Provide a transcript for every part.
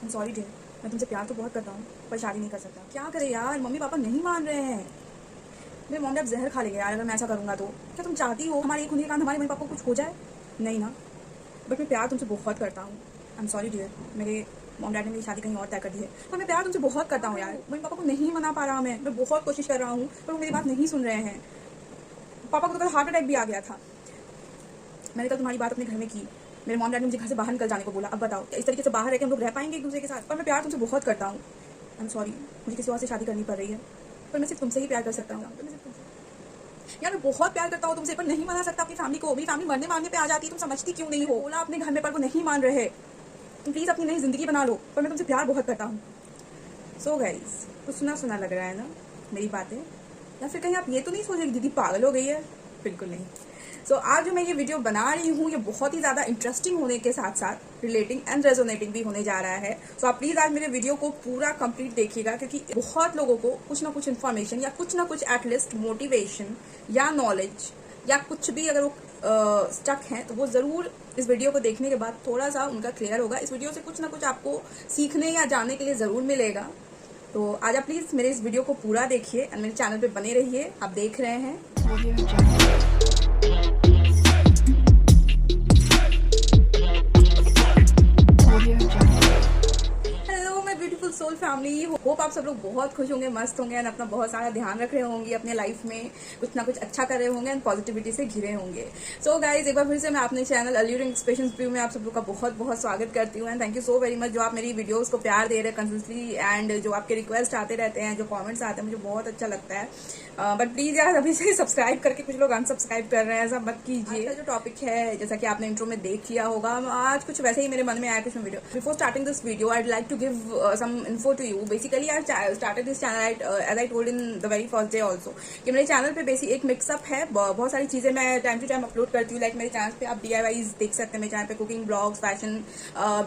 Sorry dear, मैं तुमसे प्यार तो बहुत करता हूँ पर शादी नहीं कर सकता। क्या करे यार, मम्मी पापा नहीं मान रहे हैं। मेरे मॉम डैड जहर खा लेंगे यार अगर मैं ऐसा करूँगा तो। क्या तुम चाहती हो हमारे एक होने के कारण हमारे मम्मी पापा को कुछ हो जाए? नहीं ना। बट मैं प्यार तुमसे बहुत करता हूँ। आई एम सॉरी डियर, मेरे मॉम डैड ने मेरी शादी कहीं और तय कर दी है, पर मैं प्यार तुमसे बहुत करता हूँ यार। मम्मी पापा को नहीं मना पा रहा मैं बहुत कोशिश कर रहा हूँ पर वो मेरी बात नहीं सुन रहे हैं। पापा को तो कल हार्ट अटैक भी आ गया था। मैंने कल तुम्हारी बात अपने घर में की, मेरे मॉम डैड ने मुझे घर से बाहर निकल जाने को बोला। अब बताओ इस तरीके से बाहर रह के हम लोग रह पाएंगे एक दूसरे के साथ? पर मैं प्यार तुमसे बहुत करता हूँ। आई एम सॉरी, मुझे किसी और से शादी करनी पड़ रही है पर मैं सिर्फ तुमसे ही प्यार कर सकता हूँ। यार मैं बहुत प्यार करता हूँ तुमसे पर नहीं मना सकता अपनी फैमिली को। मेरी फैमिली मरने मारने पे आ जाती है, तुम समझती क्यों नहीं हो? बोला अपने घर में पर वो नहीं मान रहे। तुम प्लीज़ अपनी नई जिंदगी बना लो, पर मैं तुमसे प्यार बहुत करता हूँ। सो गाइस, कुछ सुना सुना लग रहा है ना मेरी बातें? या फिर कहीं आप ये तो नहीं सोच रहे दीदी पागल हो गई है? बिल्कुल नहीं। सो आज जो मैं ये वीडियो बना रही हूँ ये बहुत ही ज़्यादा इंटरेस्टिंग होने के साथ साथ रिलेटिंग एंड रेजोनेटिंग भी होने जा रहा है। सो आप प्लीज़ आज मेरे वीडियो को पूरा कंप्लीट देखिएगा क्योंकि बहुत लोगों को कुछ ना कुछ इन्फॉर्मेशन या कुछ ना कुछ एटलीस्ट मोटिवेशन या नॉलेज या कुछ भी अगर वो स्टक हैं तो वो ज़रूर इस वीडियो को देखने के बाद थोड़ा सा उनका क्लियर होगा। इस वीडियो से कुछ ना कुछ आपको सीखने या जानने के लिए ज़रूर मिलेगा। तो आज आप प्लीज़ मेरे इस वीडियो को पूरा देखिए एंड मेरे चैनल पे बने रहिए। आप देख रहे हैं ब्यूटीफुल सोल फैमिली। होप आप सब लोग बहुत खुश होंगे, मस्त होंगे एंड अपना बहुत सारा ध्यान रख रहे होंगे अपने लाइफ में, कुछ ना कुछ अच्छा कर रहे होंगे एंड पॉजिटिविटी से घिरे होंगे। सो गाइज एक बार फिर से मैं अपने चैनल अल्यूरिंग एक्सप्रेशंस व्यू में आप सब लोग का बहुत बहुत स्वागत करती हूँ and thank you so very much जो आप मेरी वीडियोस को प्यार दे रहे हैं कंसिस्टेंटली एंड जो आपके रिक्वेस्ट आते रहते हैं, जो कॉमेंट्स आते हैं, मुझे बहुत अच्छा लगता है। बट प्लीज यार अभी से सब्सक्राइब करके कुछ लोग अनसब्सक्राइब कर रहे हैं, ऐसा मत कीजिए। आज का जो टॉपिक है जैसा कि आपने इंट्रो में देख लिया होगा, आज कुछ वैसे ही मेरे मन में आया कुछ video. Before starting this video I like to give some info to you. Basically I started this channel as I told in the very first day also कि मेरे चैनल पे बेसिक एक मिक्सअप है, बहुत सारी चीजें मैं टाइम टू टाइम अपलोड करती हूँ। लाइक मेरे चैनल पे आप DIYs देख सकते हैं, मेरे चैनल पे cooking blogs, fashion,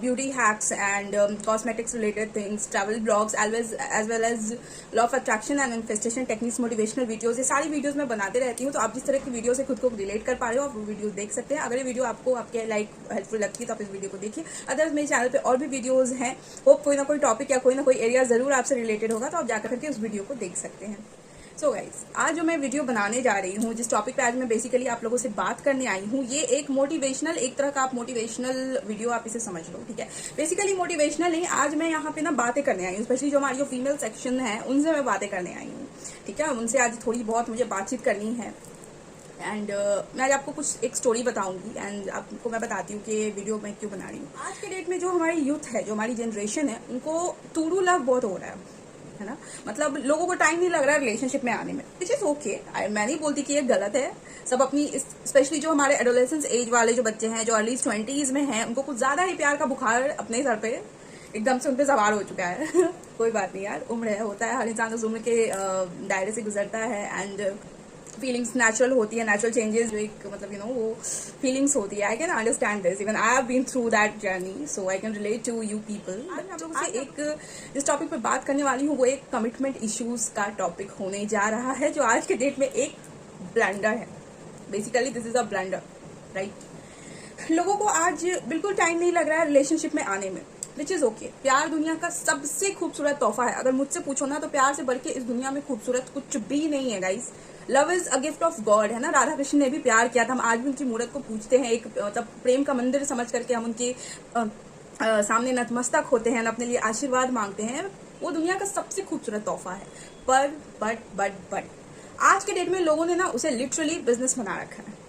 beauty hacks and cosmetics related things, travel blogs as well as law of attraction and manifestation techniques, motivational videos, ये सारी वीडियोस मैं बनाते रहती हूँ। तो आप जिस तरह की वीडियो से खुद को रिलेट कर पा रहे हो आप वो वीडियो देख सकते हैं। अगर ये वीडियो आपको आपके लाइक हेल्पफुल लगती है तो आप इस वीडियो को देखिए। अदरवाइज मेरे चैनल पे और भी वीडियोस हैं, होप कोई ना कोई टॉपिक या कोई ना कोई एरिया जरूर आपसे रिलेटेड होगा तो आप जाकर के उस वीडियो को देख सकते हैं। सो गाइज आज जो मैं वीडियो बनाने जा रही हूँ, जिस टॉपिक पे आज मैं बेसिकली आप लोगों से बात करने आई हूँ, ये एक मोटिवेशनल, एक तरह का आप मोटिवेशनल वीडियो आप इसे समझ लो, ठीक है। बेसिकली मोटिवेशनल नहीं, आज मैं यहाँ पे ना बातें करने आई हूँ, स्पेशली जो हमारी जो फीमेल सेक्शन है उनसे मैं बातें करने आई हूँ, ठीक है। उनसे आज थोड़ी बहुत मुझे बातचीत करनी है एंड मैं आज आपको कुछ एक स्टोरी बताऊंगी एंड आपको मैं बताती हूँ कि वीडियो मैं क्यों बना रही हूँ। आज के डेट में जो हमारी यूथ है, जो हमारी जनरेशन है, उनको टू लव बहुत हो रहा है ना। मतलब लोगों को टाइम नहीं लग रहा है रिलेशनशिप में आने में, विच इज ओके। मैं नहीं बोलती कि ये गलत है। सब अपनी, स्पेशली जो हमारे एडोलेसेंस एज वाले जो बच्चे हैं जो अर्ली 20s में हैं, उनको कुछ ज्यादा ही प्यार का बुखार अपने सर पे एकदम से उन पे सवार हो चुका है। कोई बात नहीं यार, उम्र है, होता है, हर इंसान उस उम्र के दायरे से गुजरता है एंड फीलिंग्स नेचुरल होती है, नेचुरल चेंजेस जो एक मतलब वो फीलिंग्स होती है। I can understand this, even I have been through that journey, so I can relate to you people. आज मैं आप लोगों से एक जिस टॉपिक पे बात करने वाली हूँ वो एक कमिटमेंट इश्यूज का टॉपिक होने जा रहा है, जो आज के डेट में एक ब्लंडर है। Basically this is a blunder, right. लोगों को आज बिल्कुल टाइम नहीं लग रहा है रिलेशनशिप में आने में, विच इज ओके। प्यार दुनिया का सबसे खूबसूरत तोहफा है। अगर मुझसे पूछो ना तो प्यार से बढ़ के इस दुनिया में खूबसूरत कुछ भी नहीं है guys. Love is a gift of God, है ना। राधा कृष्ण ने भी प्यार किया था, हम आज भी उनकी मूर्त को पूजते हैं, एक मतलब प्रेम का मंदिर समझ करके हम उनके सामने नतमस्तक होते हैं, अपने लिए आशीर्वाद मांगते हैं। वो दुनिया का सबसे खूबसूरत तोहफा है। पर बट आज के डेट में लोगों ने ना उसे लिटरली बिजनेस बना रखा है।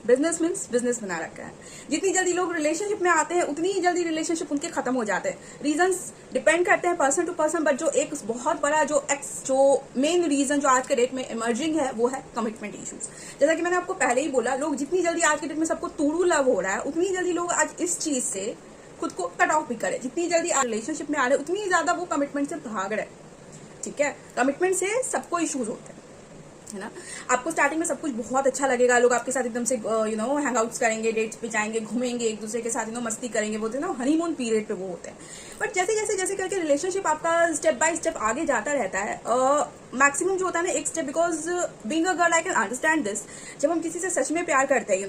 बिजनेस मीन्स बिजनेस बना रखा है। जितनी जल्दी लोग रिलेशनशिप में आते हैं उतनी ही जल्दी रिलेशनशिप उनके खत्म हो जाते हैं। रीजंस डिपेंड करते हैं पर्सन टू पर्सन, बट जो एक बहुत बड़ा जो मेन रीजन जो आज के डेट में इमर्जिंग है वो है कमिटमेंट इश्यूज। जैसा कि मैंने आपको पहले ही बोला, लोग जितनी जल्दी आज के डेट में सबको टू लव हो रहा है उतनी जल्दी लोग आज इस चीज से खुद को कट ऑफ भी करे। जितनी जल्दी रिलेशनशिप में आ रहे उतनी ज्यादा वो कमिटमेंट से भाग रहे, ठीक है। कमिटमेंट से सबको इश्यूज होते हैं, है ना। आपको स्टार्टिंग में सब कुछ बहुत अच्छा लगेगा, लोग आपके साथ एकदम से हैंग आउट्स करेंगे, डेट्स पे जाएंगे, घूमेंगे, एक दूसरे के साथ मस्ती करेंगे, बोलते हैं ना हनीमून पीरियड पे वो होते हैं। बट जैसे जैसे जैसे करके रिलेशनशिप आपका स्टेप बाय स्टेप आगे जाता रहता है, मैक्सिमम जो होता है ना एक step, because being a girl I can understand this, जब हम किसी से सच में प्यार करते हैं,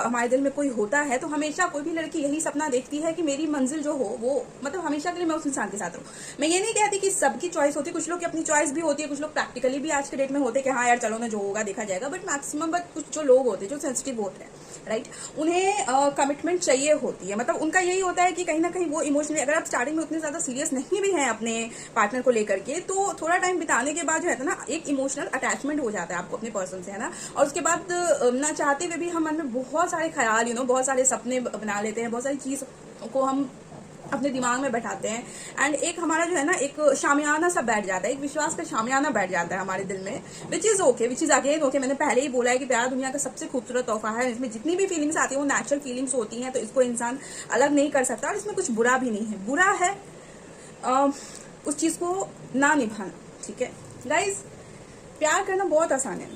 हमारे दिल में कोई होता है, तो हमेशा कोई भी लड़की यही सपना देखती है कि मेरी मंजिल जो हो वो मतलब हमेशा के लिए मैं उस इंसान के साथ रहूं। मैं ये नहीं कहती कि सबकी चॉइस होती है, कुछ लोग की अपनी चॉइस भी होती है, कुछ लोग प्रैक्टिकली भी आज के डेट में होते हैं कि हाँ यार चलो ना, जो होगा देखा जाएगा, बट मैक्सिमम कुछ जो लोग होते हैं जो सेंसिटिव होते हैं, राइट, उन्हें कमिटमेंट चाहिए होती है। मतलब उनका यही होता है कि कहीं ना कहीं वो इमोशनली, अगर आप स्टार्टिंग में उतने ज्यादा सीरियस नहीं भी हैं अपने पार्टनर को लेकर के, तो थोड़ा टाइम बिताने के बाद जो है ना एक इमोशनल अटैचमेंट हो जाता है आपको अपने पर्सन से, है ना। और उसके बाद ना चाहते हुए भी हम मन में बहुत सारे ख्याल, बहुत सारे सपने बना लेते हैं, बहुत सारी चीज को हम अपने दिमाग में बैठाते हैं, एंड एक हमारा जो है ना एक शामियाना सा बैठ जाता है, एक विश्वास का शामियाना बैठ जाता है हमारे दिल में, which is okay, which is again okay. मैंने पहले ही बोला है कि प्यार दुनिया का सबसे खूबसूरत तोहफा है, इसमें जितनी भी फीलिंग्स आती है वो नेचुरल फीलिंग्स होती हैं, तो इसको इंसान अलग नहीं कर सकता, और इसमें कुछ बुरा भी नहीं है। बुरा है उस चीज को ना निभाना, ठीक है गाइज। प्यार करना बहुत आसान है,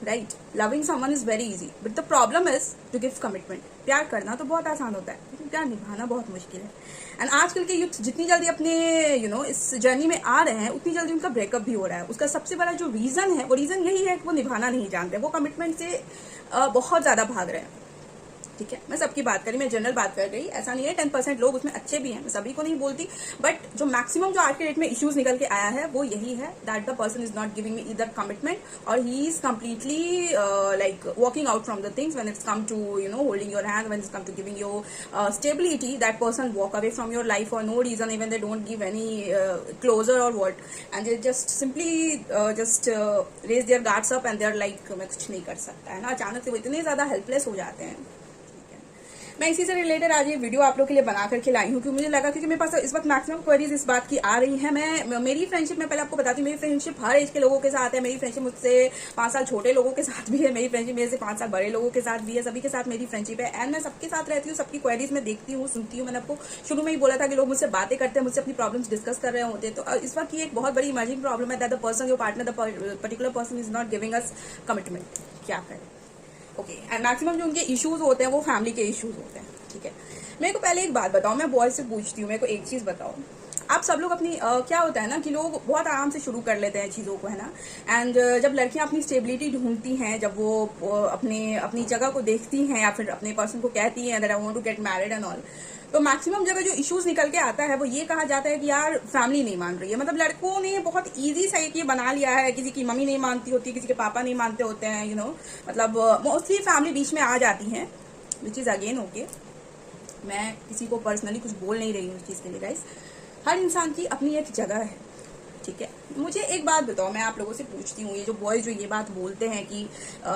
right, loving someone is very easy, but the problem is to give commitment. प्यार करना तो बहुत आसान होता है, लेकिन प्यार निभाना बहुत मुश्किल है। एंड आजकल के यूथ जितनी जल्दी अपने इस जर्नी में आ रहे हैं, उतनी जल्दी उनका ब्रेकअप भी हो रहा है। उसका सबसे बड़ा जो रीजन है, वो रीजन यही है कि वो निभाना नहीं जानते, वो कमिटमेंट से बहुत ज्यादा भाग रहे हैं, ठीक है। मैं सबकी बात करी, मैं जनरल बात कर रही, ऐसा नहीं है, 10% लोग उसमें अच्छे भी हैं, मैं सभी को नहीं बोलती, बट जो मैक्सिमम जो आज के डेट में इश्यूज निकल के आया है वो यही है, that the person is not giving me either commitment, और he is completely like walking out from the things when it's come to holding your hand, when it's come to giving your stability, that person walk away from your life for no reason, even they don't give any closure और what, and they just simply just raise their guards up and they are like मैं कुछ नहीं कर सकता, है ना। अचानक से वो इतने ज्यादा हेल्पलेस हो जाते हैं। मैं इसी से रिलेटेड आज ये वीडियो आप लोग के लिए बना करके लाई हूँ, क्योंकि मुझे लगा, क्योंकि मेरे पास इस वक्त मैक्सिमम क्वेरीज इस बात की आ रही है। मेरी फ्रेंडशिप में पहले आपको बताती हूँ, मेरी फ्रेंडशिप हर एज के लोगों के साथ है, मेरी फ्रेंडशिप मुझसे 5 साल छोटे लोगों के साथ भी है, मेरी फ्रेंडशिप मेरे से 5 साल बड़े लोगों के साथ भी है, सभी के साथ मेरी फ्रेंडशिप है, एंड मैं सबके साथ रहती हूँ, सबकी क्वेरीज में देखती हूँ, सुनती हूँ। मैंने आपको शुरू में ही बोला था कि लोग मुझसे बातें करते हैं, मुझसे अपनी प्रॉब्लम्स डिस्कस कर रहे होते हैं, तो इस वक्त ये एक बहुत बड़ी इमर्जिंग प्रॉब्लम है, that the person your partner, the particular person is not giving us commitment. क्या करें? ओके, एंड मैक्सिमम जो उनके इश्यूज होते हैं वो फैमिली के इश्यूज होते हैं, ठीक है। मेरे को पहले एक बात बताओ, मैं बॉयज से पूछती हूँ, मेरे को एक चीज बताओ, आप सब लोग अपनी क्या होता है ना कि लोग बहुत आराम से शुरू कर लेते हैं चीज़ों को, है ना। एंड जब लड़कियां अपनी स्टेबिलिटी ढूंढती हैं, जब वो अपनी जगह को देखती हैं, या फिर अपने पर्सन को कहती हैं that I want to get married and all, तो मैक्सिमम जगह जो इश्यूज निकल के आता है वो ये कहा जाता है कि यार फैमिली नहीं मान रही है। मतलब लड़कों ने बहुत ईजी सा एक ये बना लिया है, किसी की मम्मी नहीं मानती होती, किसी के पापा नहीं मानते होते हैं, मतलब मोस्टली फैमिली बीच में आ जाती है, विच इज अगेन ओके। मैं किसी को पर्सनली कुछ बोल नहीं रही हूँ इस चीज़ के लिए गाइस, हर इंसान की अपनी एक जगह है, ठीक है। मुझे एक बात बताओ, मैं आप लोगों से पूछती हूँ, ये जो बॉयज जो ये बात बोलते हैं कि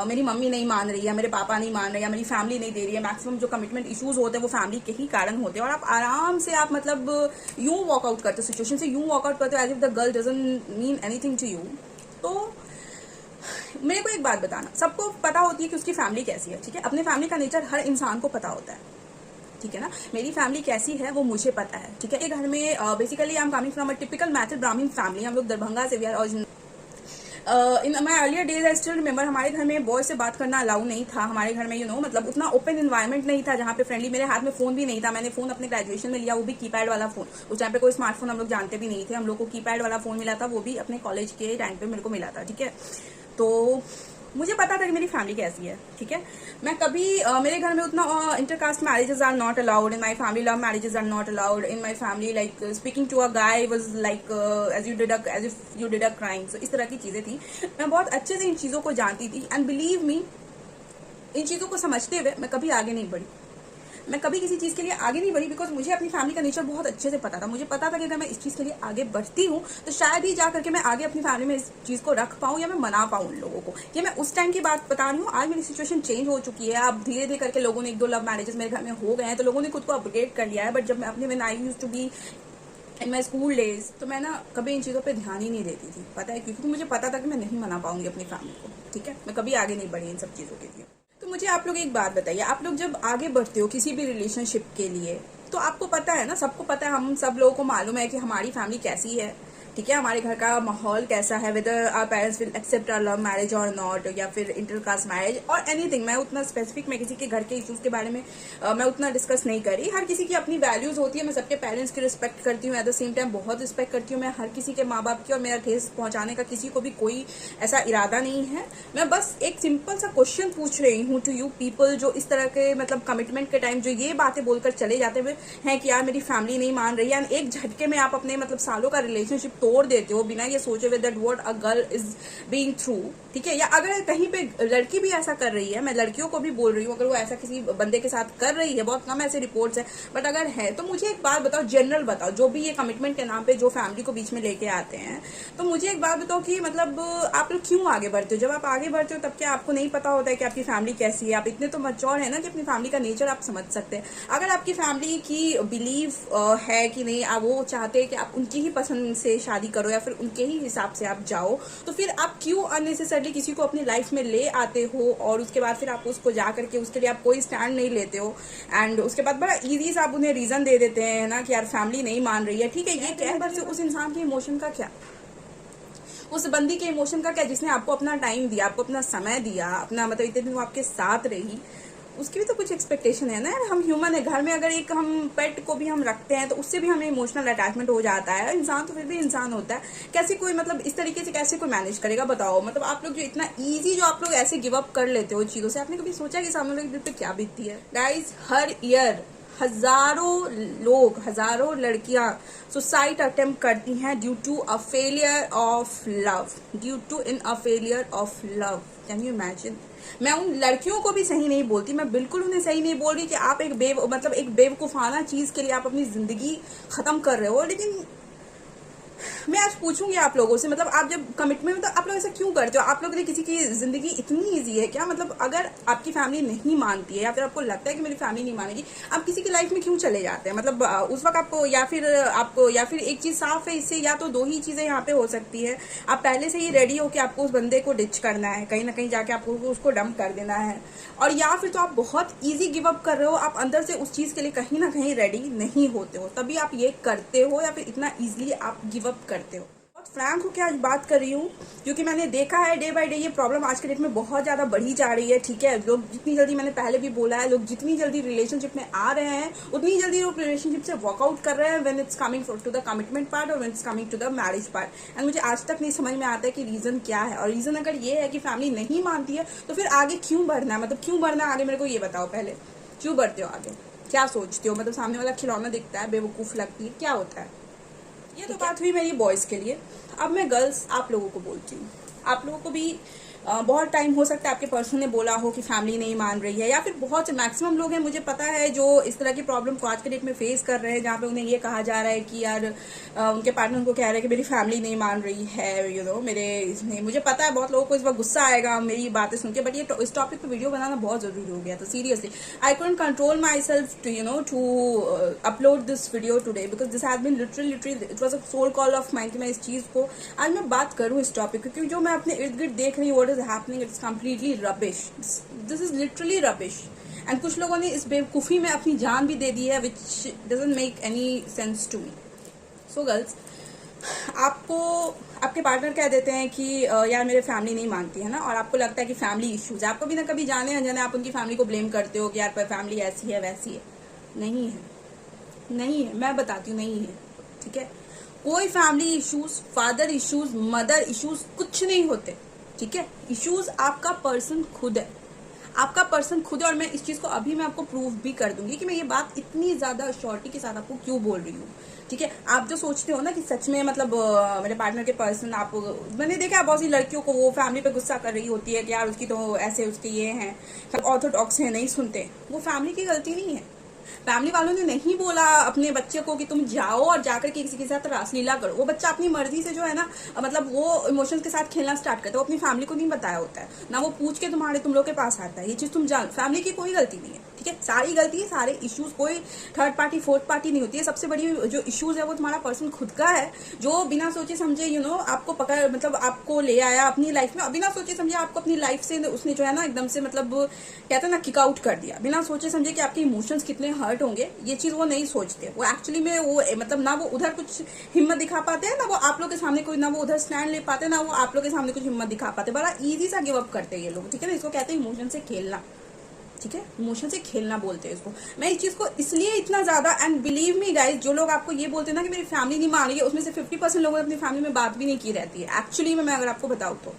मेरी मम्मी नहीं मान रही है, मेरे पापा नहीं मान रहे, या मेरी फैमिली नहीं दे रही है, मैक्सिमम जो कमिटमेंट इश्यूज होते हैं वो फैमिली के ही कारण होते हैं, और आप आराम से आप मतलब यूं वॉकआउट करते हो सिचुएशन से, यूं वॉकआउट करते हो as if the girl doesn't mean anything to you. तो मेरे को एक बात बताना, सबको पता होती है कि उसकी फैमिली कैसी है, ठीक है। अपने फैमिली का नेचर हर इंसान को पता होता है, ठीक है ना। मेरी फैमिली कैसी है वो मुझे पता है, ठीक है। एक घर में basically I am coming from a typical Maithil Brahmin family, हम लोग दरभंगा से, we are in my earlier days I still remember, हमारे घर में बॉय से बात करना अलाउ नहीं था। हमारे घर में मतलब उतना ओपन इन्वायरमेंट नहीं था जहाँ पे फ्रेंडली, मेरे हाथ में फोन भी नहीं था, मैंने फोन अपने ग्रेजुएशन में लिया, वो भी कीपैड वाला फोन। उस टाइम पे कोई स्मार्टफोन हम लोग जानते भी नहीं थे, हम लोग को कीपैड वाला फोन मिला था, वो भी अपने कॉलेज के टाइम पे मेरे को मिला था, ठीक है। तो मुझे पता था कि मेरी फैमिली कैसी है, ठीक है। मैं कभी मेरे घर में उतना intercaste marriages are not allowed, in my family love marriages are not allowed, in my family like speaking to a guy was like as if you did a crime. So इस तरह की चीजें थी, मैं बहुत अच्छे से इन चीजों को जानती थी, एंड बिलीव मी, इन चीजों को समझते हुए मैं कभी आगे नहीं बढ़ी, मैं कभी किसी चीज के लिए आगे नहीं बढ़ी, बिकॉज मुझे अपनी फैमिली का नेचर बहुत अच्छे से पता था। मुझे पता था कि अगर मैं इस चीज के लिए आगे बढ़ती हूँ तो शायद ही जा करके मैं आगे अपनी फैमिली में इस चीज को रख पाऊँ या मैं मना पाऊँ उन लोगों को। ये मैं उस टाइम की बात बता रही हूँ, आज मेरी सिचुएशन चेंज हो चुकी है। अब धीरे धीरे करके लोगों ने 1-2 लव मैरिजेस मेरे घर में हो गए हैं, तो लोगों ने खुद को अपग्रेड कर लिया है। बट जब मैं अपने when I used to be in my school days, तो मैं ना कभी इन चीज़ों पे ध्यान ही नहीं देती थी, पता है, क्योंकि मुझे पता था कि मैं नहीं मना पाऊंगी अपनी फैमिली को, ठीक है। मैं कभी आगे नहीं बढ़ी इन सब चीज़ों के लिए। तो मुझे आप लोग एक बात बताइए, आप लोग जब आगे बढ़ते हो किसी भी रिलेशनशिप के लिए, तो आपको पता है ना, सबको पता है, हम सब लोगों को मालूम है कि हमारी फैमिली कैसी है, ठीक है, हमारे घर का माहौल कैसा है, whether our parents will accept our love marriage और नॉट, या फिर इंटरकास्ट मैरिज और एनीथिंग। मैं उतना स्पेसिफिक मैं किसी के घर के इश्यूज के बारे में मैं उतना डिस्कस नहीं करी। हर किसी की अपनी वैल्यूज होती है। मैं सबके पेरेंट्स की रिस्पेक्ट करती हूँ, एट द सेम टाइम बहुत रिस्पेक्ट करती हूँ मैं हर किसी के माँ बाप की, और मेरा ठेस पहुंचाने का किसी को भी कोई ऐसा इरादा नहीं है। मैं बस एक सिंपल सा क्वेश्चन पूछ रही हूँ टू यू पीपल जो इस तरह के मतलब कमिटमेंट के टाइम जो ये बातें बोलकर चले जाते हुए हैं कि यार मेरी फैमिली नहीं मान रही है, एक झटके में आप अपने मतलब सालों का रिलेशनशिप तोड़ देते हो बिना ये सोचे हुए that what a girl is being through, ठीक है। या अगर कहीं पे लड़की भी ऐसा कर रही है, मैं लड़कियों को भी बोल रही हूँ, अगर वो ऐसा किसी बंदे के साथ कर रही है, बहुत कम ऐसे रिपोर्ट्स है, बट अगर है तो मुझे एक बात बताओ, जनरल बताओ, जो भी ये कमिटमेंट के नाम पे जो फैमिली को बीच में लेके आते हैं, तो मुझे एक बात बताओ कि मतलब आप लोग क्यों आगे बढ़ते हो? जब आप आगे बढ़ते हो तब क्या आपको नहीं पता होता है कि आपकी फैमिली कैसी है? आप इतने तो मैच्योर है ना कि अपनी फैमिली का नेचर आप समझ सकते हैं। अगर आपकी फैमिली की बिलीव है कि नहीं, आप वो चाहते हैं कि आप उनकी ही पसंद से शादी करो या फिर उनके ही हिसाब से आप जाओ, तो फिर आप क्यों अननेसेसरली किसी को अपनी लाइफ में ले आते हो और उसके बाद फिर आप उसको जा करके उसके लिए आप कोई स्टैंड नहीं लेते हो, एंड उसके बाद बड़ा इजी से आप उन्हें रीजन दे देते हैं ना कि यार फैमिली नहीं मान रही है, ठीक है। ये क्या है, उस इंसान के इमोशन का क्या, उस बंदी के इमोशन का क्या जिसने आपको अपना टाइम दिया, आपको अपना समय दिया, अपना मतलब इतने दिन वो आपके साथ रही, उसकी भी तो कुछ एक्सपेक्टेशन है ना यार। हम ह्यूमन है, घर में अगर एक हम पेट को भी हम रखते हैं तो उससे भी हमें इमोशनल अटैचमेंट हो जाता है। इंसान तो फिर भी इंसान होता है, कैसे कोई मतलब इस तरीके से कैसे कोई मैनेज करेगा बताओ? मतलब आप लोग जो इतना इजी जो आप लोग ऐसे गिव अप कर लेते हो चीजों से, आपने कभी सोचा कि सामने वाले के दिल पे क्या बीतती है? गाइज, हर ईयर हजारों लोग, हजारों लड़कियां सुसाइड अटेम्प्ट करती हैं due to a failure of love, due to in a failure of love. Can you imagine? मैं उन लड़कियों को भी सही नहीं बोलती, मैं बिल्कुल उन्हें सही नहीं बोल रही कि आप एक एक बेवकूफाना चीज के लिए आप अपनी जिंदगी खत्म कर रहे हो, लेकिन मैं आज पूछूंगी आप लोगों से, मतलब आप जब कमिटमेंट, मतलब आप लोग ऐसा क्यों करते हो? आप लोग के लिए किसी की जिंदगी इतनी इजी है क्या? मतलब अगर आपकी फैमिली नहीं मानती है या फिर आपको लगता है कि मेरी फैमिली नहीं मानेगी, आप किसी की लाइफ में क्यों चले जाते हैं? मतलब उस वक्त आपको या फिर एक चीज साफ है इससे, या तो दो ही चीजें यहाँ पे हो सकती है। आप पहले से ही रेडी हो कि आपको उस बंदे को डिच करना है, कहीं ना कहीं जाके आपको उसको डंप कर देना है, और या फिर तो आप बहुत ईजी गिव अप कर रहे हो, आप अंदर से उस चीज के लिए कहीं ना कहीं रेडी नहीं होते हो, तभी आप ये करते हो, या फिर इतना ईजिली आप गिव अप करते हो। बहुत फ्रैंक होकर आज बात कर रही हूँ, क्योंकि मैंने देखा है डे बाय डे ये प्रॉब्लम आज के डेट में बहुत ज्यादा बढ़ी जा रही है, ठीक है। लोग जितनी जल्दी, मैंने पहले भी बोला है, लोग जितनी जल्दी रिलेशनशिप में आ रहे हैं उतनी जल्दी लोग रिलेशनशिप से वर्कआउट कर रहे हैं when it's coming to the commitment part और when it's coming to the marriage part. And मुझे आज तक नहीं समझ में आता है कि रीजन क्या है, और रीजन अगर ये है कि फैमिली नहीं मानती है तो फिर आगे क्यों बढ़ना है? मतलब क्यों बढ़ना है आगे, मेरे को ये बताओ पहले, क्यों बढ़ते हो आगे? क्या सोचते हो? मतलब सामने वाला खिलौना दिखता है, बेवकूफ लगती है, क्या होता है? ये तो बात हुई मेरी बॉयज के लिए। अब मैं गर्ल्स आप लोगों को बोलती हूँ। आप लोगों को भी बहुत टाइम हो सकता है आपके पर्सन ने बोला हो कि फैमिली नहीं मान रही है, या फिर बहुत से मैक्सिमम लोग हैं मुझे पता है जो इस तरह की प्रॉब्लम को आज के डेट में फेस कर रहे हैं, जहाँ पे उन्हें ये कहा जा रहा है कि यार उनके पार्टनर को कह रहे हैं कि मेरी फैमिली नहीं मान रही है, यू नो मेरे इसमें। मुझे पता है बहुत लोगों को इस बार गुस्सा आएगा मेरी बातें सुन के, बट ये इस टॉपिक पर वीडियो बनाना बहुत जरूरी हो गया था। Seriously I couldn't control myself to upload this video today, because this has been literally it was a soul call of mind कि मैं इस चीज को आज मैं बात करूँ इस टॉपिक, क्योंकि जो मैं अपने इर्द गिर्द देख रही हूँ, what is happening, it's completely rubbish. This is literally rubbish. And कुछ लोगों ने इस बेवकूफ़ी में अपनी जान भी दे दी है, which doesn't make any sense to me. So girls, आपको आपके पार्टनर कह देते हैं कि यार मेरे फैमिली नहीं मानती है ना, और आपको लगता है कि फैमिली इश्यूज है, आपको भी ना कभी जाने अनजाने आप उनकी फैमिली को ब्लेम करते हो कि यार फैमिली ऐसी है वैसी है। नहीं है, नहीं है, मैं बताती हूँ, नहीं है, ठीक है। कोई family issues, father issues, mother issues कुछ नहीं होते, ठीक है। इश्यूज आपका पर्सन खुद है, आपका पर्सन खुद है, और मैं इस चीज को अभी मैं आपको प्रूव भी कर दूंगी कि मैं ये बात इतनी ज्यादा अश्योरिटी के साथ आपको क्यों बोल रही हूँ, ठीक है। आप जो सोचते हो ना कि सच में मतलब मेरे पार्टनर के पर्सन, आप, मैंने देखा बहुत सी लड़कियों को वो फैमिली पे गुस्सा कर रही होती है कि यार उसकी तो ऐसे, उसके ये हैं, ऑर्थोडॉक्स है, नहीं सुनते, वो फैमिली की गलती नहीं है। फैमिली वालों ने नहीं बोला अपने बच्चे को कि तुम जाओ और जाकर के किसी के साथ रासलीला करो। वो बच्चा अपनी मर्जी से जो है ना, मतलब वो इमोशंस के साथ खेलना स्टार्ट करता है, वो अपनी फैमिली को नहीं बताया होता है ना, वो पूछ के तुम लोग के पास आता है। ये चीज तुम जान, फैमिली की कोई गलती नहीं है, ठीक है। सारी गलती है, सारे इश्यूज कोई थर्ड पार्टी फोर्थ पार्टी नहीं होती है। सबसे बड़ी जो इश्यूज है वो तुम्हारा पर्सन खुद का है, जो बिना सोचे समझे आपको पकड़, मतलब आपको ले आया अपनी लाइफ में, बिना सोचे समझे आपको अपनी लाइफ से उसने जो है ना एकदम से, मतलब कहते हैं ना, किक आउट कर दिया, बिना सोचे समझे कि आपके इमोशंस कितने कितने हर्ट होंगे, ये चीज वो नहीं सोचते। वो एक्चुअली में वो मतलब ना वो उधर कुछ हिम्मत दिखा पाते हैं, ना वो आप लोग के सामने कोई, ना वो उधर स्टैंड ले पाते, ना वो आप लोग के सामने कुछ हिम्मत दिखा पाते। बड़ा इजी सा गिव अप करते हैं ये लोग, ठीक है ना। इसको कहते हैं इमोशन से खेलना, ठीक है, इमोशन से खेलना बोलते हैं इसको। मैं इस चीज को इसलिए इतना ज्यादा, एंड बिलीव मी गाइज, जो लोग आपको ये बोलते हैं ना कि मेरी फैमिली नहीं मान रही है, उसमें से 50% लोगों ने अपनी फैमिली में बात भी नहीं की रहती है। एक्चुअली में मैं अगर आपको बताऊं तो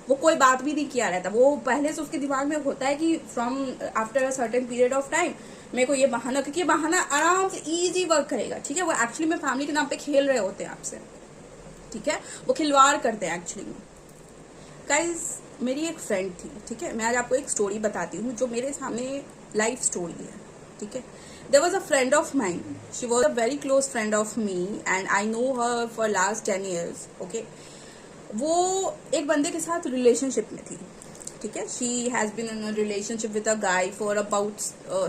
वो कोई बात भी नहीं किया रहता। वो पहले से उसके दिमाग में होता है कि from after a certain period of time मेरे को ये बहाना, क्योंकि ये बहाना आराम से इजी वर्क करेगा, ठीक है। वो एक्चुअली में फैमिली के नाम पे खेल रहे होते हैं आपसे, ठीक है, वो खिलवाड़ करते हैं एक्चुअली में। गाइज मेरी एक फ्रेंड थी, ठीक है, मैं आज आपको एक स्टोरी बताती हूँ जो मेरे सामने लाइफ स्टोरी है, ठीक है। There was a friend of mine, she was a very close friend of me and I know her for last 10 years, okay. वो एक बंदे के साथ रिलेशनशिप में थी, ठीक है। She has been in a relationship with a guy for about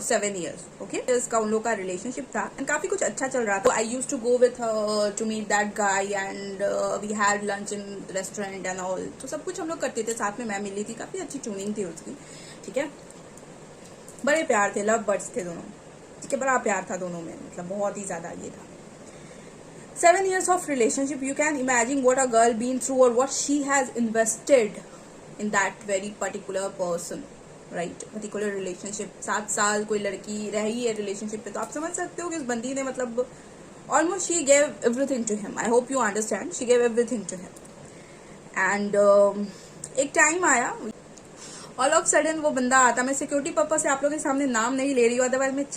7 years, okay. इसका उन लोग का रिलेशनशिप था एंड काफी कुछ अच्छा चल रहा था। I used to go with her to meet that guy and we had lunch in restaurant and all. तो सब कुछ हम लोग करते थे साथ में, मैं मिली थी, काफी अच्छी ट्यूनिंग थी उसकी, ठीक है। बड़े प्यार थे, लव बर्ड्स थे दोनों, ठीक है। बड़ा प्यार था दोनों में, मतलब बहुत ही ज्यादा ये था। 7 years of relationship, you can imagine what a girl been through or what she has invested in that very particular person, right? particular relationship। 7 साल कोई लड़की रही है रिलेशनशिप पे, तो आप समझ सकते हो कि उस बंदी ने मतलब almost she gave everything to him। I hope you understand, she gave everything to him। and एक टाइम आया, ऑल ऑफ सडन वो बंदा आता। मैं सिक्योरिटी पर्पज से आप लोगों के सामने नाम नहीं ले रही हूँ, अदरवाइज मैं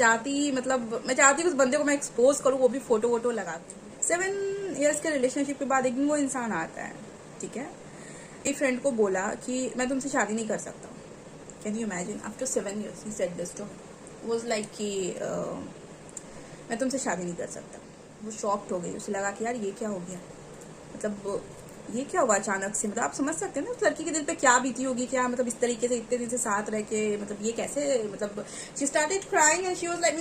चाहती उस बंदे को मैं एक्सपोज करूँ, वो भी फोटो वोटो लगा के। 7 years के रिलेशनशिप के बाद एक दिन वो इंसान आता है, ठीक है। एक फ्रेंड को बोला कि मैं तुमसे शादी नहीं कर सकता। Can you imagine, after 7 years he said this to me. Was like कि मैं तुमसे शादी नहीं कर सकता। वो शॉक्ड हो गई, उसे लगा कि यार ये क्या हो गया, मतलब ये क्या हुआ अचानक से। मतलब आप समझ सकते हैं ना उस लड़की के दिल पे क्या बीती होगी, क्या मतलब इस तरीके से इतने दिन से साथ रह के, मतलब ये कैसे, मतलब she started crying and she was like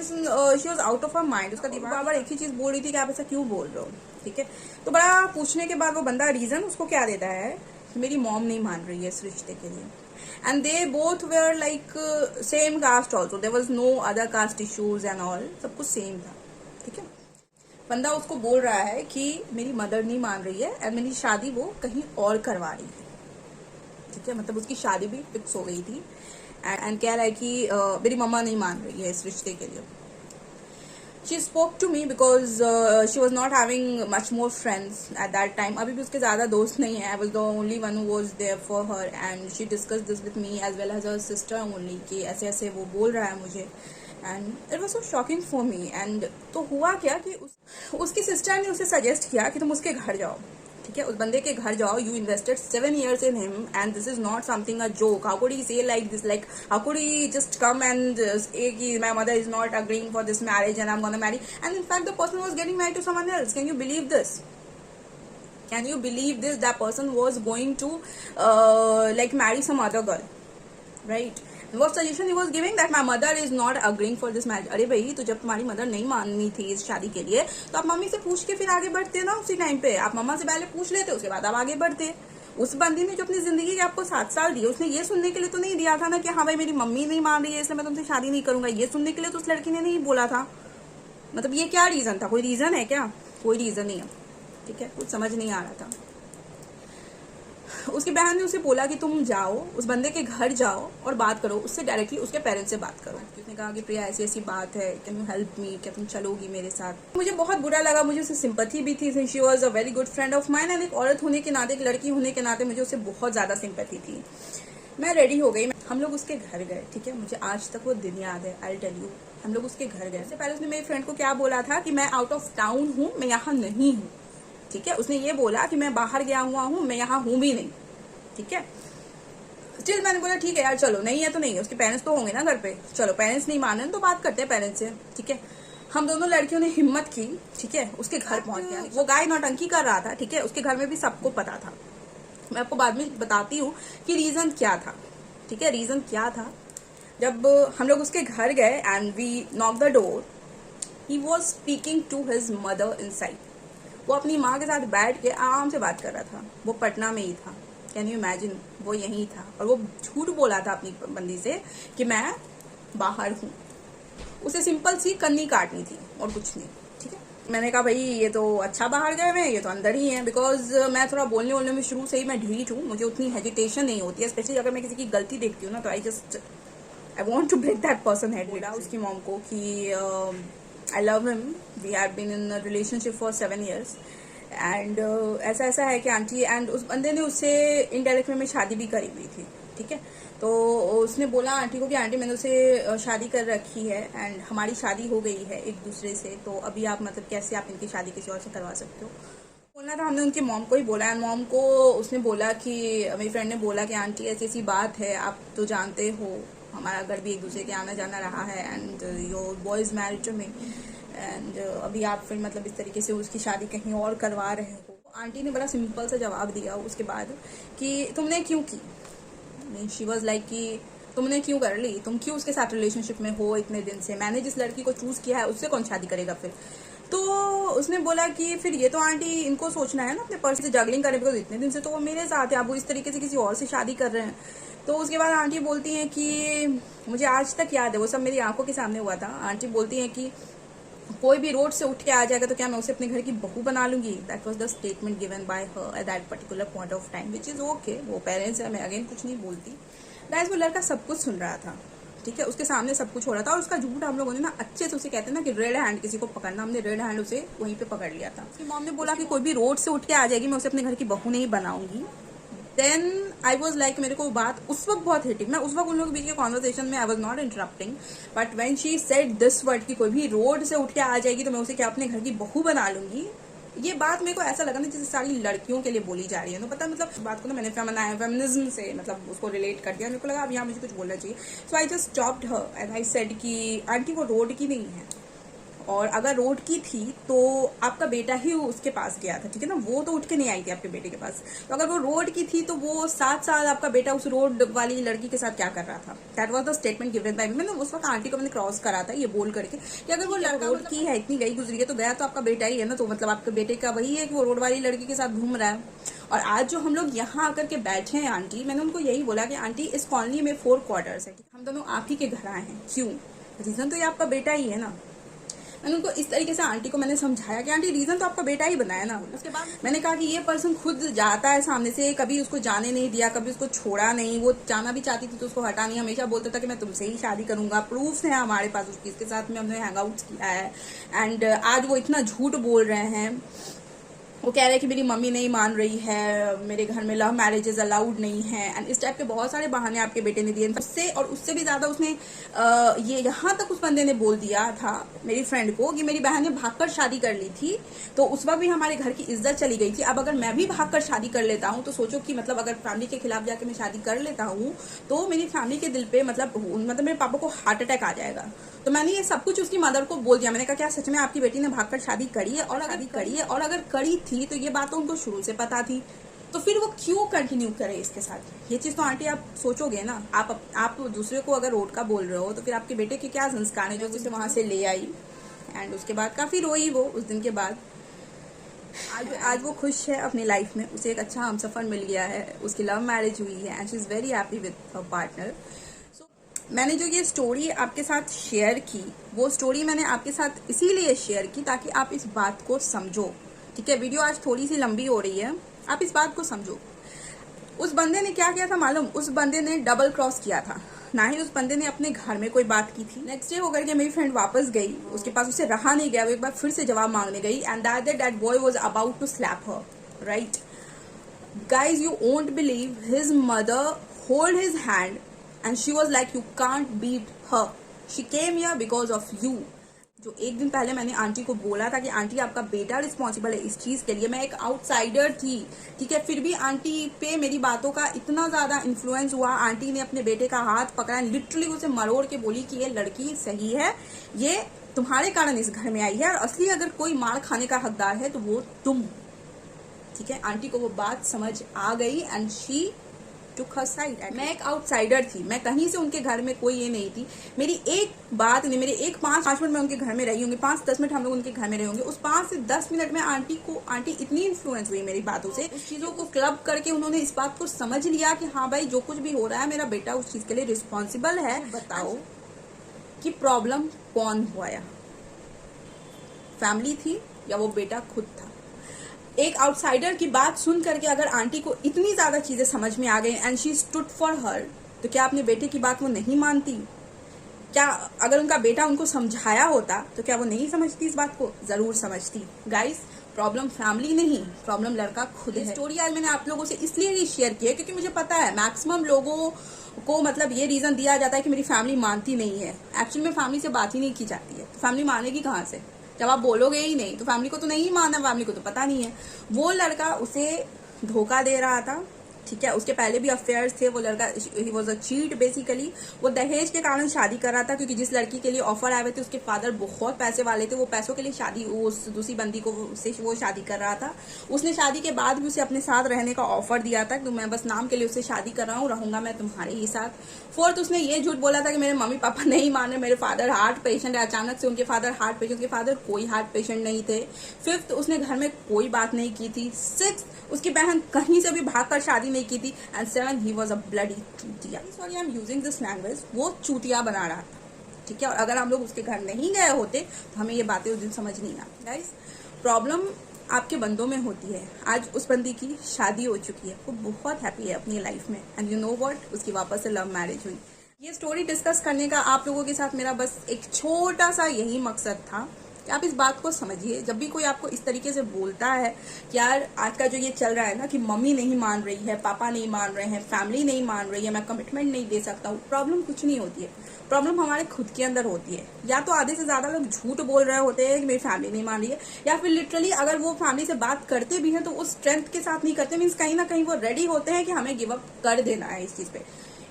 she was out of her mind. उसका दिमाग बार बार एक ही चीज बोल रही थी कि आप ऐसा क्यों बोल रहे हो, ठीक है। तो बड़ा पूछने के बाद वो बंदा रीजन उसको क्या देता है कि मेरी मॉम नहीं मान रही है इस रिश्ते के लिए। And they both were like same caste also, there was no other caste issues and all, सब कुछ सेम था, ठीक है। बंदा उसको बोल रहा है कि मेरी मदर नहीं मान रही है और मेरी शादी वो कहीं और करवा रही है, ठीक है। मतलब उसकी शादी भी फिक्स हो गई थी एंड कह रहा है कि मेरी मम्मा नहीं मान रही है इस रिश्ते के लिए। She spoke to me because she was not having much more friends at that time. अभी भी उसके ज्यादा दोस्त नहीं है। I was the only one who was there for her and she discuss this with me as well as her sister only, कि ऐसे ऐसे वो बोल रहा है मुझे। And it was so shocking for me. And तो हुआ क्या कि उसकी सिस्टर ने उसे सजेस्ट किया कि तुम उसके घर जाओ, ठीक है, उस बंदे के घर जाओ। You invested 7 years in him and this is not something a joke. How could he say like this? Like how could he just come and say कि my mother is not agreeing for this marriage and I'm gonna marry, and in fact the person was getting married to someone else. Can you believe this? Can you believe this? That person was going to like marry some other girl, right? What suggestion he was giving that my mother is not agreeing for this marriage. अरे भाई, तो जब तुम्हारी mother नहीं माननी थी इस शादी के लिए तो आप मम्मी से पूछ के फिर आगे बढ़ते ना। उसी टाइम पे आप मम्मा से पहले पूछ लेते, उसके बाद आप आगे बढ़ते। उस बंदी ने जो अपनी जिंदगी के आपको 7 साल दिए, उसने ये सुनने के लिए तो नहीं दिया था ना कि हाँ भाई मेरी मम्मी नहीं मान रही है इसलिए मैं तुमसे शादी नहीं करूंगा। ये सुनने के लिए तो उस लड़की ने नहीं बोला था। मतलब ये क्या रीजन था? कोई रीजन है क्या? कोई रीजन नहीं है, ठीक है। कुछ समझ नहीं आ रहा था। उसकी बहन ने उसे बोला कि तुम जाओ उस बंदे के घर जाओ और बात करो उससे, डायरेक्टली उसके पेरेंट्स से बात करो। उसने कहा कि प्रिया ऐसी ऐसी बात है, कैन यू हेल्प मी, क्या तुम चलोगी मेरे साथ? मुझे बहुत बुरा लगा, मुझे उससे सिंपैथी भी थी। She was a very good friend of mine and एक औरत होने के नाते, एक लड़की होने के नाते मुझे उससे बहुत ज्यादा सिंपैथी थी। मैं रेडी हो गई, हम लोग उसके घर गए, ठीक है। मुझे आज तक वो दिन याद है। आई टेल यू, हम लोग उसके घर गए। इससे पहले उसने मेरी फ्रेंड को क्या बोला था कि मैं आउट ऑफ टाउन हूँ, मैं यहाँ नहीं हूँ, ठीक है। उसने ये बोला कि मैं बाहर गया हुआ हूँ, मैं यहाँ हूँ भी नहीं, ठीक है। स्टिल मैंने बोला ठीक है यार, चलो नहीं है तो नहीं है, उसके पेरेंट्स तो होंगे ना घर पे, चलो पेरेंट्स नहीं मान रहे तो बात करते हैं पेरेंट्स से, ठीक है। हम दोनों लड़कियों ने हिम्मत की, ठीक है, उसके घर पहुंच गया। वो गाय नौटंकी कर रहा था, ठीक है, उसके घर में भी सबको पता था। मैं आपको बाद में बताती हूँ कि रीजन क्या था, ठीक है। रीजन क्या था, जब हम लोग उसके घर गए and we knock the door, he was speaking to his mother inside. वो अपनी माँ के साथ बैठ के आराम से बात कर रहा था। वो पटना में ही था, कैन यू इमेजिन, वो यहीं था। और वो झूठ बोला था अपनी बंदी से कि मैं बाहर हूँ, उसे सिंपल सी कन्नी काटनी थी और कुछ नहीं। ठीक है, मैंने कहा भाई ये तो अच्छा बाहर गए हुए हैं, ये तो अंदर ही है, बिकॉज मैं थोड़ा बोलने में शुरू से ही मैं ढीठ हूँ, मुझे उतनी हेजिटेशन नहीं होती है, स्पेशली अगर मैं किसी की गलती देखती हूँ ना तो I want to break that person head. बोला उसकी मॉम को कि I love him, we have been in relationship for 7 years and ऐसा ऐसा है कि आंटी, एंड उस बंदे ने उससे इनडायरेक्ट में शादी भी करी हुई थी। ठीक है, तो उसने बोला आंटी को कि आंटी मैंने उसे शादी कर रखी है एंड हमारी शादी हो गई है एक दूसरे से, तो अभी आप मतलब कैसे आप इनकी शादी किसी और से करवा सकते हो। बोलना था हमने उनकी मॉम को ही बोला, एंड मॉम को उसने बोला कि मेरी फ्रेंड ने बोला कि आंटी ऐसी ऐसी बात है, आप तो जानते हो हमारा घर भी एक दूसरे के आना जाना रहा है and your boy is married to me and अभी आप फिर मतलब इस तरीके से उसकी शादी कहीं और करवा रहे हो। आंटी ने बड़ा सिंपल सा जवाब दिया उसके बाद कि तुमने क्यों की। शी वॉज लाइक कि तुमने क्यों कर ली, तुम क्यों उसके साथ रिलेशनशिप में हो इतने दिन से, मैंने जिस लड़की को चूज किया है उससे कौन शादी करेगा फिर। तो उसने बोला कि फिर ये तो आंटी इनको सोचना है ना अपने पर्सन से जगलिंग करें, बिकॉज इतने दिन से तो वो मेरे साथ है, अब वो इस तरीके से किसी और से शादी कर रहे हैं। तो उसके बाद आंटी बोलती हैं कि मुझे आज तक याद है, वो सब मेरी आंखों के सामने हुआ था। आंटी बोलती हैं कि कोई भी रोड से उठ के आ जाएगा तो क्या मैं उसे अपने घर की बहू बना लूंगी। That was the statement given bye her at that particular point of time, which is okay, वो पेरेंट्स है, मैं अगेन कुछ नहीं बोलती। गाइस वो लड़का सब कुछ सुन रहा था, ठीक है, उसके सामने सब कुछ हो रहा था, और उसका झूठ हम लोगों ने ना अच्छे से, उसे कहते हैं ना कि रेड हैंड किसी को पकड़ना, हमने रेड हैंड उसे वहीं पे पकड़ लिया था। उसकी मॉम ने बोला कि कोई भी रोड से उठ के आ जाएगी मैं उसे अपने घर की बहू नहीं बनाऊंगी। देन आई वॉज लाइक, मेरे को बात उस वक्त बहुत हिटिंग, मैं उस वक्त उन लोगों के बीच के कॉन्वर्सेशन में I was not interrupting, but when she said this word कि कोई भी रोड से उठ के आ जाएगी तो मैं उसे क्या अपने घर की बहू बना लूंगी, ये बात मेरे को ऐसा लगा ना जैसे सारी लड़कियों के लिए बोली जा रही है। तो पता मतलब बात को ना मैंने फेमिनिज्म से मतलब उसको रिलेट कर दिया, मेरे को लगा अब यहाँ मुझे कुछ बोलना चाहिए। So I just stopped her and I said कि आंटी वो रोड की नहीं है, और अगर रोड की थी तो आपका बेटा ही उसके पास गया था, ठीक है ना, वो तो उठ के नहीं आई थी आपके बेटे के पास। तो अगर वो रोड की थी तो वो 7 साल आपका बेटा उस रोड वाली लड़की के साथ क्या कर रहा था। That was the statement given by me. मैंने उस वक्त आंटी को मैंने क्रॉस करा था ये बोल करके कि अगर वो लड़का रोड की है, इतनी गई गुजरी है, तो गया तो आपका बेटा ही है ना, तो मतलब आपके बेटे का वही है कि वो रोड वाली लड़की के साथ घूम रहा है। और आज जो हम लोग यहाँ आकर के बैठे हैं आंटी, मैंने उनको यही बोला कि आंटी इस कॉलोनी में 4 क्वार्टर्स है, हम दोनों आप ही के घर आए हैं, क्यों, रीजन तो ये आपका बेटा ही है ना। मैंने उनको इस तरीके से आंटी को मैंने समझाया कि आंटी रीजन तो आपका बेटा ही बनाया ना। उसके बाद मैंने कहा कि ये पर्सन खुद जाता है सामने से, कभी उसको जाने नहीं दिया, कभी उसको छोड़ा नहीं, वो जाना भी चाहती थी तो उसको हटा नहीं, हमेशा बोलता था कि मैं तुमसे ही शादी करूंगा, प्रूफ्स हैं हमारे पास उसकी, इसके साथ में हमने हैंग आउट किया है। एंड आज वो इतना झूठ बोल रहे हैं, वो कह रहे हैं कि मेरी मम्मी नहीं मान रही है, मेरे घर में लव मैरिजेस अलाउड नहीं है, एंड इस टाइप के बहुत सारे बहाने आपके बेटे ने दिए। उससे और उससे भी ज्यादा उसने ये यहाँ तक उस बंदे ने बोल दिया था मेरी फ्रेंड को कि मेरी बहन ने भागकर शादी कर ली थी तो उस वक्त भी हमारे घर की इज्जत चली गई थी, अब अगर मैं भी भागकर शादी कर लेता हूँ तो सोचो कि मतलब अगर फैमिली के खिलाफ जाके मैं शादी कर लेता हूँ तो मेरी फैमिली के दिल पे मतलब मेरे पापा को हार्ट अटैक आ जाएगा। तो मैंने ये सब कुछ उसकी मदर को बोल दिया। मैंने कहा क्या सच में आपकी बेटी ने भागकर शादी करी है, और अगर करी थी तो ये बात तो उनको शुरू से पता थी, तो फिर वो क्यों कंटिन्यू करे इसके साथ। ये चीज तो आंटी आप सोचोगे ना, आप दूसरे को अगर रोड का बोल रहे हो तो फिर आपके बेटे के क्या संस्कार है जो उसे वहां से ले आई। एंड उसके बाद काफी रोई वो उस दिन के बाद। आज वो खुश है अपनी लाइफ में, उसे एक अच्छा हमसफर मिल गया है, उसकी लव मैरिज हुई है and she is very happy with her partner. मैंने जो ये स्टोरी आपके साथ शेयर की, वो स्टोरी मैंने आपके साथ इसीलिए शेयर की ताकि आप इस बात को समझो, ठीक है। वीडियो आज थोड़ी सी लंबी हो रही है, आप इस बात को समझो। उस बंदे ने क्या किया था मालूम, उस बंदे ने डबल क्रॉस किया था, ना ही उस बंदे ने अपने घर में कोई बात की थी। नेक्स्ट डे होकर के मेरी फ्रेंड वापस गई, उसके पास उसे रहा नहीं गया, वो एक बार फिर से जवाब मांगने गई and that boy was about to slap her, right guys, you won't believe, his mother hold his hand and she was like you can't beat her, she came here because of you। जो एक दिन पहले मैंने aunty को बोला था कि aunty आपका बेटा रिस्पॉन्सिबल है इस चीज के लिए, मैं एक आउटसाइडर थी, ठीक है, फिर भी आंटी पे मेरी बातों का इतना ज्यादा इन्फ्लुएंस हुआ, आंटी ने अपने बेटे का हाथ पकड़ा, लिटरली उसे मरोड़ के बोली कि ये लड़की सही है, ये तुम्हारे कारण इस घर में आई है, और असली अगर कोई मार खाने का हकदार है तो वो तुम, ठीक है। आंटी को वो बात समझ आ गई and she took her side। मैं एक आउटसाइडर थी, मैं कहीं से उनके घर में कोई ये नहीं थी, मेरी एक बात नहीं, मेरे 5 मिनट में उनके घर में रही होंगी, 5-10 मिनट हम लोग उनके घर में रहे होंगे, उस 5 से 10 मिनट में आंटी इतनी इन्फ्लुएंस हुई मेरी बातों से, उस चीजों को क्लब करके उन्होंने इस बात को समझ लिया कि हाँ भाई जो कुछ भी हो रहा है मेरा बेटा उस चीज के लिए रिस्पॉन्सिबल है। बताओ कि प्रॉब्लम कौन हुआ, फैमिली थी या वो बेटा खुद था। एक आउटसाइडर की बात सुन करके अगर आंटी को इतनी ज्यादा चीजें समझ में आ गई and she stood for her, तो क्या अपने बेटे की बात वो नहीं मानती? क्या अगर उनका बेटा उनको समझाया होता तो क्या वो नहीं समझती इस बात को? जरूर समझती। गाइस, प्रॉब्लम फैमिली नहीं, प्रॉब्लम लड़का खुद है। स्टोरी आज मैंने आप लोगों से इसलिए ही शेयर की है क्योंकि मुझे पता है मैक्सिमम लोगों को मतलब ये रीजन दिया जाता है कि मेरी फैमिली मानती नहीं है। एक्चुअली में फैमिली से बात ही नहीं की जाती है, तो फैमिली मानेगी कहाँ से? जब आप बोलोगे ही नहीं तो फैमिली को तो नहीं मानना, फैमिली को तो पता नहीं है। वो लड़का उसे धोखा दे रहा था, ठीक है, उसके पहले भी अफेयर्स थे। वो लड़का ही वॉज अ चीट बेसिकली। वो दहेज के कारण शादी कर रहा था क्योंकि जिस लड़की के लिए ऑफर आए हुए थे उसके फादर बहुत पैसे वाले थे। वो पैसों के लिए शादी, उस दूसरी बंदी को उससे वो शादी कर रहा था। उसने शादी के बाद भी उसे अपने साथ रहने का ऑफर दिया था कि मैं बस नाम के लिए उससे शादी कर रहा हूँ, रहूंगा मैं तुम्हारे ही साथ। फोर्थ, उसने ये झूठ बोला था कि मेरे मम्मी पापा नहीं मान रहे, मेरे फादर हार्ट पेशेंट है। अचानक से उनके फादर हार्ट पेशेंट, उसके फादर कोई हार्ट पेशेंट नहीं थे। फिफ्थ, उसने घर में कोई बात नहीं की थी। सिक्स, उसकी बहन कहीं से भी भागकर शादी नहीं की थी। And seven, he was a bloody चूतिया। Sorry I am using this language. वो चूतिया बना रहा था, ठीक है। और अगर हम लोग उसके घर नहीं गए होते तो हमें ये बातें उस दिन समझ नहीं आती। गाइस, प्रॉब्लम आपके बंदों में होती है। आज उस बंदी की शादी हो चुकी है, वो बहुत हैप्पी है अपनी लाइफ में, एंड यू नो व्हाट, उसकी वापस से लव मैरिज हुई। ये स्टोरी डिस्कस करने का आप लोगों के साथ मेरा बस एक छोटा सा यही मकसद था कि आप इस बात को समझिए। जब भी कोई आपको इस तरीके से बोलता है कि यार आज का जो ये चल रहा है ना कि मम्मी नहीं मान रही है, पापा नहीं मान रहे हैं, फैमिली नहीं मान रही है, मैं कमिटमेंट नहीं दे सकता हूँ, प्रॉब्लम कुछ नहीं होती है। प्रॉब्लम हमारे खुद के अंदर होती है। या तो आधे से ज्यादा लोग झूठ बोल रहे होते हैं कि मेरी फैमिली नहीं मान रही है, या फिर लिटरली अगर वो फैमिली से बात करते भी हैं तो वो स्ट्रेंथ के साथ नहीं करते। मीन्स कहीं ना कहीं वो रेडी होते हैं कि हमें गिव अप कर देना है इस चीज पे।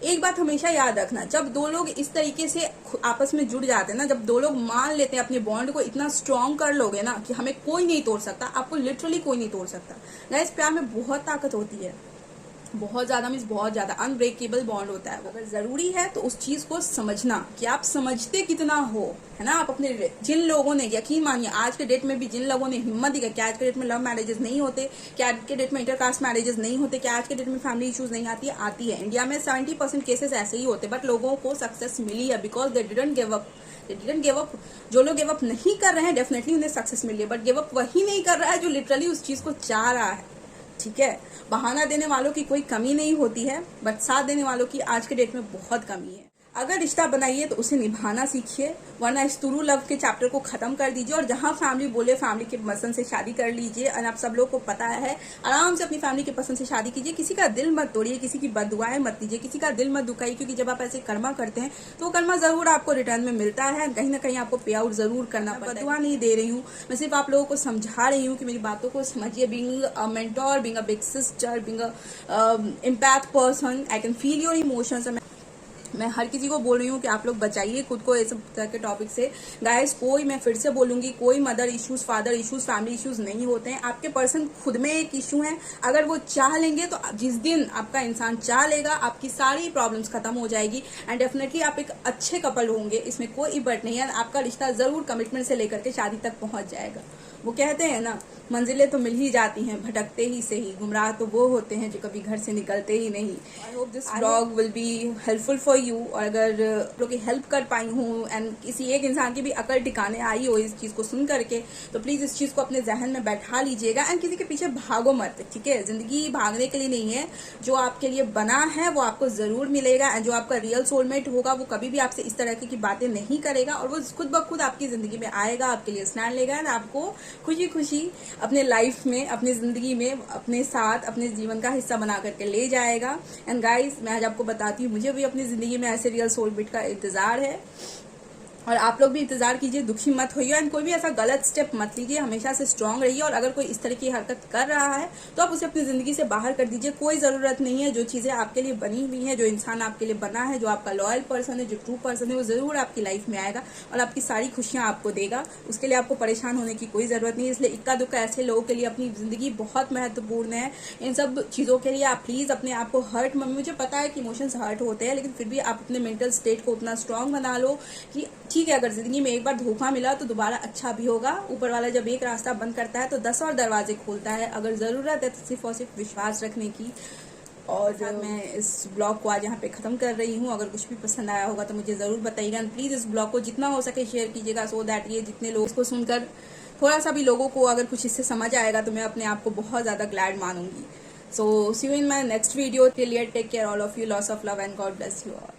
एक बात हमेशा याद रखना, जब दो लोग इस तरीके से आपस में जुड़ जाते हैं ना, जब दो लोग मान लेते हैं अपने बॉन्ड को, इतना स्ट्रांग कर लोगे ना कि हमें कोई नहीं तोड़ सकता, आपको लिटरली कोई नहीं तोड़ सकता। गाइस, प्यार में बहुत ताकत होती है, बहुत ज्यादा, मीन्स बहुत ज्यादा अनब्रेकेबल बॉन्ड होता है। अगर जरूरी है तो उस चीज को समझना कि आप समझते कितना हो, है ना। आप अपने, जिन लोगों ने, यकीन मानिए आज के डेट में भी जिन लोगों ने हिम्मत दिखाई, क्या आज के डेट में लव मैरिजेस नहीं होते, क्या आज के डेट में इंटरकास्ट मैरिजेस नहीं होते, क्या आज के डेट में फैमिली इश्यूज नहीं आती है? आती है। इंडिया में 70% केसेस ऐसे ही होते, बट लोगों को सक्सेस मिली है because they didn't give up. Give up. जो लोग गिव अप नहीं कर रहे हैं डेफिनेटली उन्हें सक्सेस मिली है, बट गिव अप वही नहीं कर रहा है जो लिटरली उस चीज को चाह रहा है, ठीक है। बहाना देने वालों की कोई कमी नहीं होती है, बट साथ देने वालों की आज के डेट में बहुत कमी है। अगर रिश्ता बनाइए तो उसे निभाना सीखिए, वरना इस तुरु लव के चैप्टर को खत्म कर दीजिए और जहां फैमिली बोले फैमिली के पसंद से शादी कर लीजिए। और आप सब लोग को पता है, आराम से अपनी फैमिली के पसंद से शादी कीजिए। किसी का दिल मत तोड़िए, किसी की बददुआएं मत दीजिए, किसी का दिल मत दुखाइए, क्योंकि जब आप ऐसे कर्मा करते हैं तो वो कर्मा जरूर आपको रिटर्न में मिलता है। कहीं ना कहीं आपको पे आउट जरूर करना पड़ता है। बददुआ नहीं दे रही हूँ मैं, सिर्फ आप लोगों को समझा रही हूँ कि मेरी बातों को समझिए। Being a mentor, being a big sister, being a empath person, I can feel your emotions. मैं हर किसी को बोल रही हूँ कि आप लोग बचाइए खुद को इस तरह के टॉपिक से। गाइस, कोई, मैं फिर से बोलूंगी, कोई mother issues, father issues, family issues नहीं होते हैं। आपके पर्सन खुद में एक इशू है, अगर वो चाह लेंगे तो जिस दिन आपका इंसान चाह लेगा आपकी सारी प्रॉब्लम्स खत्म हो जाएगी एंड डेफिनेटली आप एक अच्छे कपल होंगे, इसमें कोई बट नहीं है। आपका रिश्ता जरूर कमिटमेंट से लेकर के शादी तक पहुंच जाएगा। वो कहते हैं ना, मंजिलें तो मिल ही जाती हैं भटकते ही से ही, गुमराह तो वो होते हैं जो कभी घर से निकलते ही नहीं। I hope this blog will be helpful for you. और अगर लोग हेल्प कर पाई हूँ एंड किसी एक इंसान की भी अकल ठिकाने आई हो इस चीज को सुन करके, तो प्लीज इस चीज को अपने जहन में बैठा लीजिएगा एंड किसी के पीछे भागो मत, ठीक है। जिंदगी भागने के लिए नहीं है, जो आपके लिए बना है वो आपको जरूर मिलेगा एंड जो आपका रियल सोलमेट होगा वो कभी भी आपसे इस तरह की बातें नहीं करेगा और वो खुद ब खुद आपकी जिंदगी में आएगा, आपके लिए स्टैंड लेगा एंड आपको खुशी खुशी अपने लाइफ में, अपनी जिंदगी में अपने साथ, अपने जीवन का हिस्सा बना करके ले जाएगा। एंड गाइस, मैं आज आपको बताती हूँ, मुझे भी अपनी जिंदगी में ऐसे रियल सोलमेट का इंतजार है और आप लोग भी इंतजार कीजिए, दुखी मत होइए एंड कोई भी ऐसा गलत स्टेप मत लीजिए, हमेशा से स्ट्रांग रहिए। और अगर कोई इस तरह की हरकत कर रहा है तो आप उसे अपनी जिंदगी से बाहर कर दीजिए। कोई जरूरत नहीं है, जो चीजें आपके लिए बनी हुई है, जो इंसान आपके लिए बना है, जो आपका लॉयल पर्सन है, जो ट्रू पर्सन है, वो जरूर आपकी लाइफ में आएगा और आपकी सारी खुशियां आपको देगा। उसके लिए आपको परेशान होने की कोई जरूरत नहीं है। इसलिए इक्का दुक्का ऐसे लोगों के लिए अपनी जिंदगी बहुत महत्वपूर्ण है। इन सब चीजों के लिए आप प्लीज अपने आप को हर्ट, मुझे पता है कि इमोशंस हर्ट होते हैं, लेकिन फिर भी आप अपने मेंटल स्टेट को उतना स्ट्रांग बना लो कि ठीक है, अगर जिंदगी में एक बार धोखा मिला तो दोबारा अच्छा भी होगा। ऊपर वाला जब एक रास्ता बंद करता है तो 10 और दरवाजे खोलता है। अगर जरूरत है तो सिर्फ और सिर्फ विश्वास रखने की और मैं इस ब्लॉग को आज यहाँ पे ख़त्म कर रही हूँ। अगर कुछ भी पसंद आया होगा तो मुझे ज़रूर बताइएगा। प्लीज़ इस ब्लॉग को जितना हो सके शेयर कीजिएगा, सो दैट ये जितने लोग इसको सुनकर थोड़ा सा भी लोगों को अगर कुछ इससे समझ आएगा तो मैं अपने आप को बहुत ज़्यादा ग्लैड मानूंगी। So see you in my next video. Till here take care all of you, lots of love and God bless you all.